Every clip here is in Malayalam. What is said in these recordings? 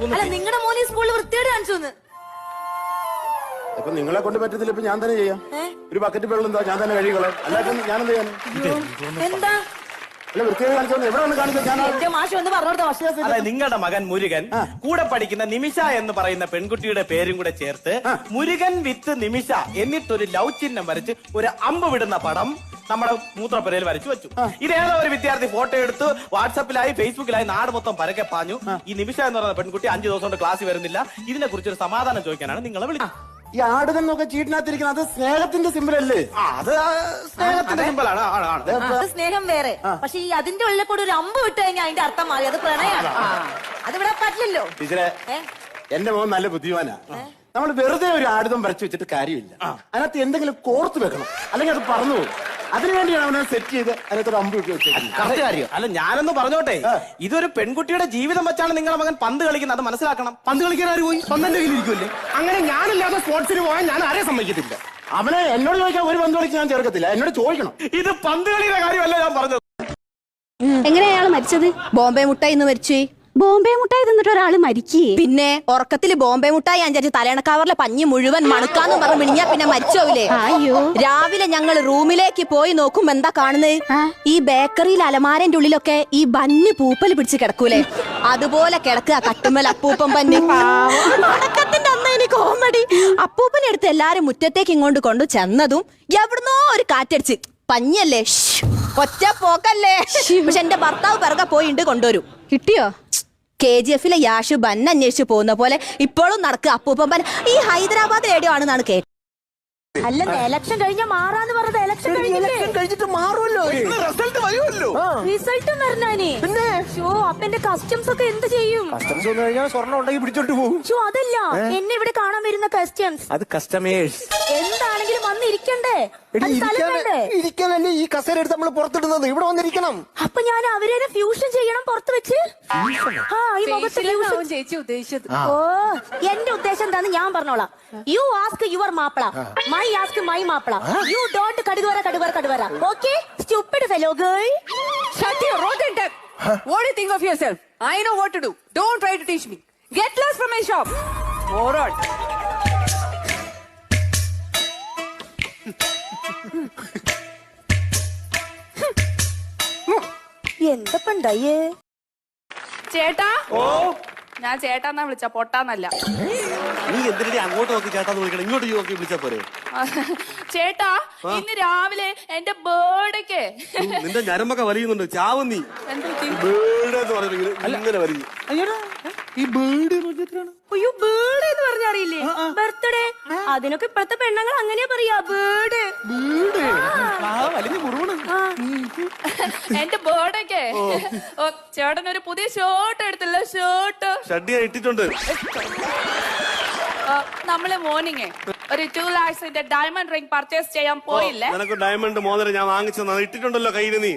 അല്ല നിങ്ങളുടെ മോനെ സ്കൂളിൽ വൃത്തിയോട് കാണിച്ചു. അപ്പൊ നിങ്ങളെ കൊണ്ട് പറ്റത്തില്ല, ഇപ്പൊ ഞാൻ തന്നെ ചെയ്യാം. ഒരു ബക്കറ്റ് വെള്ളം എന്താ ഞാൻ തന്നെ കഴുകികളെ, അല്ലാതെ ഞാനെന്ത് ചെയ്യാൻ? എന്താ അല്ല വൃത്തിയോട് കാണിച്ചോ, എവിടെ വന്ന് കാണിച്ചോ? എന്റെ മാഷ് വന്ന് പറഞ്ഞോടുത്ത അതെ, നിങ്ങളുടെ മകൻ മുരുകൻ കൂടെ പഠിക്കുന്ന നിമിഷ എന്ന് പറയുന്ന പെൺകുട്ടിയുടെ പേരും കൂടെ ചേർത്ത് മുരുകൻ വിത്ത് നിമിഷ എന്നിട്ടൊരു ലവ് ചിഹ്നം വരച്ച് ഒരു അമ്പ് വിടുന്ന പടം നമ്മുടെ മൂത്രപ്പുരയിൽ വരച്ചു വെച്ചു. ഇതേതോ ഒരു വിദ്യാർത്ഥി ഫോട്ടോ എടുത്ത് വാട്സാപ്പിലായി ഫേസ്ബുക്കിലായി നാട് മൊത്തം പരക്കെ പാഞ്ഞു. ഈ നിമിഷ എന്ന് പറയുന്ന പെൺകുട്ടി 5 ദിവസം കൊണ്ട് ക്ലാസ്സിൽ വരുന്നില്ല. ഇതിനെ കുറിച്ചൊരു സമാധാനം ചോദിക്കാനാണ് നിങ്ങളെ വിളിച്ചത്. ഈ ആടുകന്നൊക്കെ ചീട്ടിനകത്തിരിക്കുന്നത് അത് സ്നേഹത്തിന്റെ സിമ്പിൾ അല്ലേ? അത് സ്നേഹത്തിന്റെ സിമ്പിളാണ്. സ്നേഹം വേറെ, പക്ഷെ ഈ അതിന്റെ ഉള്ളിൽ കൂടെ ഒരു അമ്പ് വിട്ട് കഴിഞ്ഞാൽ അതിന്റെ അർത്ഥം മാറി, അത് പ്രണയാണ്. അതിവിടെ പറ്റില്ലല്ലോ. ടീച്ചറെ, എന്റെ മോൻ നല്ല ബുദ്ധിമാനാ. നമ്മൾ വെറുതെ ഒരു ആടുതം വരച്ചു വെച്ചിട്ട് കാര്യമില്ല. അതിനകത്ത് എന്തെങ്കിലും കോർത്ത് വെക്കണം, അല്ലെങ്കിൽ അത് പറന്നു പോകും. അതിനുവേണ്ടിയാണ് അവനെ സെറ്റ് ചെയ്ത് അതിനകത്തൊരു അമ്പ് വിട്ട് വെച്ചേക്കുന്നത്. അല്ല, ഞാനൊന്ന് പറഞ്ഞോട്ടെ, ഇതൊരു പെൺകുട്ടിയുടെ ജീവിതം വെച്ചാണ് നിങ്ങളുടെ മകൻ പന്ത് കളിക്കുന്നത്. അത് മനസ്സിലാക്കണം. പന്ത് കളിക്കാൻ ആര് പോയി? പന്തിന്റെ കയ്യിലിരിക്കുമല്ലേ? അങ്ങനെ ഞാനില്ലാതെ സ്പോർട്സിന് പോയാൽ ഞാൻ ആരെ സമ്മതിക്കത്തില്ല. അവനെ എന്നോട് ചോദിക്കാൻ ഒരു പന്ത് കളിക്ക് ഞാൻ ചേർക്കത്തില്ല, എന്നോട് ചോദിക്കണം. ഇത് പന്ത് കളിയുടെ കാര്യമല്ല ഞാൻ പറഞ്ഞത്. എങ്ങനെയാ അയാൾ മരിച്ചത്? ബോംബെ മുട്ടായി ഇന്ന് മരിച്ചു. ബോംബെ മുട്ടായി തിന്നിട്ട് ഒരാള് മരിക്കേ? പിന്നെ ഉറക്കത്തില് ബോംബെ മുട്ടായി അഞ്ചാച്ച് തലേണക്കവറിലെ പഞ്ഞി മുഴുവൻ മണക്കാന്നും പറഞ്ഞ് മിണിഞ്ഞാ പിന്നെ മരിച്ചോവില്ലേ? അയ്യോ. രാവിലെ ഞങ്ങൾ റൂമിലേക്ക് പോയി നോക്കുമ്പോ എന്താ കാണുന്നത്? ഈ ബേക്കറിയിൽ അലമാരന്റെ ഉള്ളിലൊക്കെ ഈ ബന്ന് പൂപ്പൽ പിടിച്ച് കിടക്കൂലേ, അതുപോലെ കിടക്കുക കട്ടുമ്മൽ അപ്പൂപ്പൻ പന്ന്. മടക്കത്തിന്റെ അന്ന് എനിക്ക് കോമഡി. അപ്പൂപ്പനെ എടുത്ത് എല്ലാരും മുറ്റത്തേക്ക് ഇങ്ങോട്ട് കൊണ്ടു ചെന്നതും എവിടുന്നോ ഒരു കാറ്റടിച്ച് പഞ്ഞല്ലേ ഒറ്റ പോക്കല്ലേ. പക്ഷെ എന്റെ ഭർത്താവ് പിറകെ പോയിണ്ട് കൊണ്ടുവരും. കിട്ടിയോ? KGF-ലെ യാഷു ബൻ അന്വേഷിച്ചു പോകുന്ന പോലെ ഇപ്പോഴും നടക്കുക അപ്പൂപ്പൻ ബൻ. ഈ ഹൈദരാബാദ് എവിടെയോ ആണെന്നാണ് കേട്ടത്. അല്ല, എലക്ഷൻ കഴിഞ്ഞാൽ മാറാന്ന് പറഞ്ഞത് എലക്ഷൻ കഴിഞ്ഞിട്ട് മാറുമല്ലോ, റിസൾട്ട് വരുമല്ലോ. റിസൾട്ടും വരണേ. അപ്പൊ എന്റെ കസ്റ്റംസ് ഒക്കെ എന്ത് ചെയ്യും? കസ്റ്റംസ് വന്നു കഴിഞ്ഞാൽ സ്വർണ്ണം ഉണ്ടെങ്കിൽ പിടിച്ചോട്ട് പോകും. അതല്ല, എന്നെ ഇവിടെ കാണാൻ വരുന്ന കസ്റ്റംസ്, അത് കസ്റ്റമേഴ്സ് എന്താണെങ്കിലും വന്നിരിക്കണ്ടേ? ഇരിക്കാനല്ലേ ഈ കസേര എടുത്ത് നമ്മൾ പുറത്തിടുന്നത്, ഇവിടെ വന്നിരിക്കണം. അപ്പൊ ഞാൻ അവരെ ഫ്യൂഷൻ ചെയ്യണം പുറത്ത് വെച്ച്. ചേച്ചി ഉദ്ദേശിച്ചത്. ഓ, എന്റെ ഉദ്ദേശം എന്താന്ന് ഞാൻ പറഞ്ഞോളാം. യു ആസ്ക് യുവർ മാപ്പിള, മൈ ആസ്ക് മൈ മാപ്പിള. യു ഡോണ്ട് കടുവറ. Okay, stupid fellow girl. Shut your rotten tongue. What do you think of yourself? I know what to do. Don't try to teach me. Get lost from my shop. Moron. എന്തപ്പണ്ടായേ? ചേട്ടാ, ഞാൻ ചേട്ടാന്നാ വിളിച്ച, പൊട്ടാന്നല്ല. നീ എന്തിനാ അങ്ങോട്ട് നോക്കി ചേട്ടാന്ന് വിളിക്കണം, ഇങ്ങോട്ട് നോക്കി വിളിച്ചാ പോരെ? ചേട്ടാ, ഇന്ന് രാവിലെ എന്റെ ബേർഡേക്ക് നിന്റെ ഞരമ്പൊക്കെ വലിയുന്നുണ്ട്, ചാവും നീ. ഇങ്ങനെ വലിയും. ഈ ബേർഡ് അയ്യോ, ബേർഡ് എന്ന് പറഞ്ഞറിയില്ലേ? ബർത്ത്ഡേ. അതിനൊക്കെ ഇപ്പഴത്തെ പെണ്ണുങ്ങൾ അങ്ങനെയാ പറയാ, ബേർഡ്. എന്റെ ബേർഡേക്ക് ചേട്ടൻ ഒരു പുതിയ ഷർട്ട് എടുത്തില്ല. ഷർട്ട് ഇട്ടിട്ടുണ്ട്. നമ്മള് മോർണിംഗ് ഒരു 2 lakhs ഡയമണ്ട് റിംഗ് പർച്ചേസ് ചെയ്യാൻ പോയില്ലേ? നിനക്ക് ഡയമണ്ട് മോതിരം ഞാൻ വാങ്ങിച്ചത് ഇട്ടിട്ടുണ്ടല്ലോ കയ്യിൽ. നീ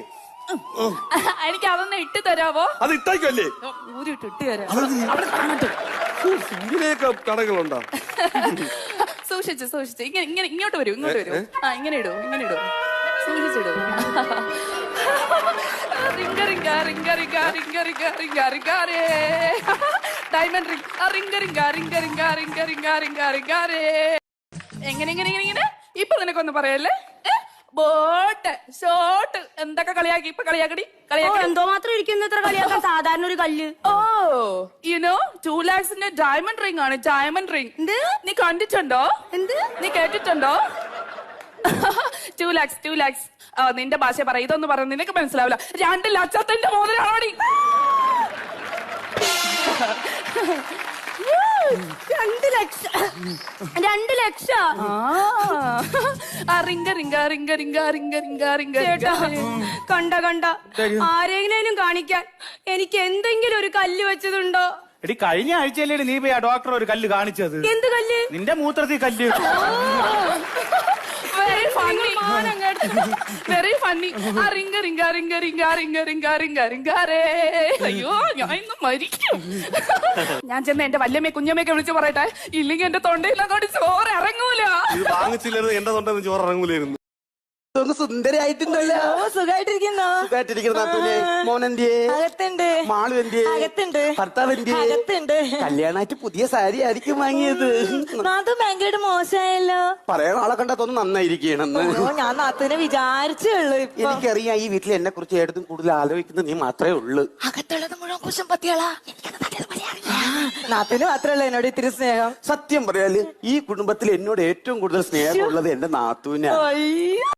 എനിക്ക് അതൊന്ന് ഇട്ട് തരാവോ? അത് ഇട്ടേക്കല്ലേ? ഇട്ട് തരാം. അവിടെ കാണട്ടെ. ഇതിനൊക്കെ കടകളുണ്ടോ? സൂക്ഷിച്ച് ഇങ്ങോട്ട് വരൂ. ഇങ്ങനെ ഇടൂ. സൂക്ഷിച്ചിടൂ. Diamond ring. എങ്ങനെ ഇപ്പൊ നിനക്കൊന്ന് പറയല്ലേ? ബോട്ട്, ഷോട്ട് എന്തൊക്കെ കളിയാക്കി. ഇപ്പൊ കളിയാക്കടി. എന്തോ മാത്രം ഇരിക്കുന്ന കളിയാക്കാൻ സാധാരണ ഒരു കല്ല്. ഓ, 2 lakhs ഡയമണ്ട് റിംഗ് ആണ്. ഡയമണ്ട് റിംഗ് നീ കണ്ടിട്ടുണ്ടോ? നീ കേട്ടിട്ടുണ്ടോ? 2 lakhs. നിന്റെ ഭാഷ പറ, ഇതൊന്ന് പറഞ്ഞു നിനക്ക് മനസ്സിലാവില്ല. 2 ലക്ഷത്തിന്റെ മോതിരാണോടി? 2 ലക്ഷം. കണ്ട ആരെങ്കിലും കാണിക്കാൻ എനിക്ക് എന്തെങ്കിലും ഒരു കല്ല് വെച്ചതുണ്ടോ? എടി, കഴിഞ്ഞ ആഴ്ചയല്ലേ നീ പോയി ആ ഡോക്ടർ ഒരു കല്ല് കാണിച്ചത്? എന്ത് കല്ല്? നിന്റെ മൂത്രത്തിൽ കല്ല്. Very funny. അയ്യോ, ഞാൻ ഇന്ന് മരിക്കും. ഞാൻ ചെന്ന് എന്റെ വല്യമ്മയെ കുഞ്ഞമ്മയൊക്കെ വിളിച്ചു പറയട്ടെ, ഇല്ലെങ്കിൽ എന്റെ തൊണ്ടയിൽ അങ്ങോട്ട് ചോറ് ഇറങ്ങൂല. വാങ്ങിച്ചില്ലായിരുന്നു എന്റെ തൊണ്ടയിൽ ചോറ് ഇറങ്ങൂലായിരുന്നു. സുന്ദരായിട്ടുണ്ടല്ലോ. സുഖമായിട്ടിരിക്കുന്നോ? സുഖമായിട്ടിരിക്കുന്ന നാത്തൂനെ. മോനെന്തിയെ? അകത്തുണ്ട്. മാളു എന്തിയെ? അകത്തുണ്ട്. ഭർത്താവ് എന്തിയെ? അകത്തുണ്ട്. കല്യാണമായിട്ട് പുതിയ സാരി ആയിരിക്കും വാങ്ങിയത്. നാത്തു ഭയങ്കരമായിട്ട് മോശമായല്ലോ. പറയാൻ ആളെ കണ്ടാ തോന്നുന്നു നന്നായിരിക്കണെന്ന്. അയ്യോ, ഞാൻ നാത്തുവിനെ വിചാരിച്ചുള്ളൂ ഇപ്പൊ. എനിക്കറിയാം ഈ വീട്ടിൽ എന്നെ കുറിച്ച് ഏറ്റവും കൂടുതൽ ആലോചിക്കുന്നത് നീ മാത്രമേ ഉള്ളൂ. അകത്തുള്ളത് മുഴുവൻ കുശം പത്തിയാളാ. നാത്തുവിന് മാത്രമല്ല എന്നോട് ഇത്തിരി സ്നേഹം. സത്യം പറയാല് ഈ കുടുംബത്തിൽ എന്നോട് ഏറ്റവും കൂടുതൽ സ്നേഹമുള്ളത് എന്റെ നാത്തൂനാ. അയ്യോ.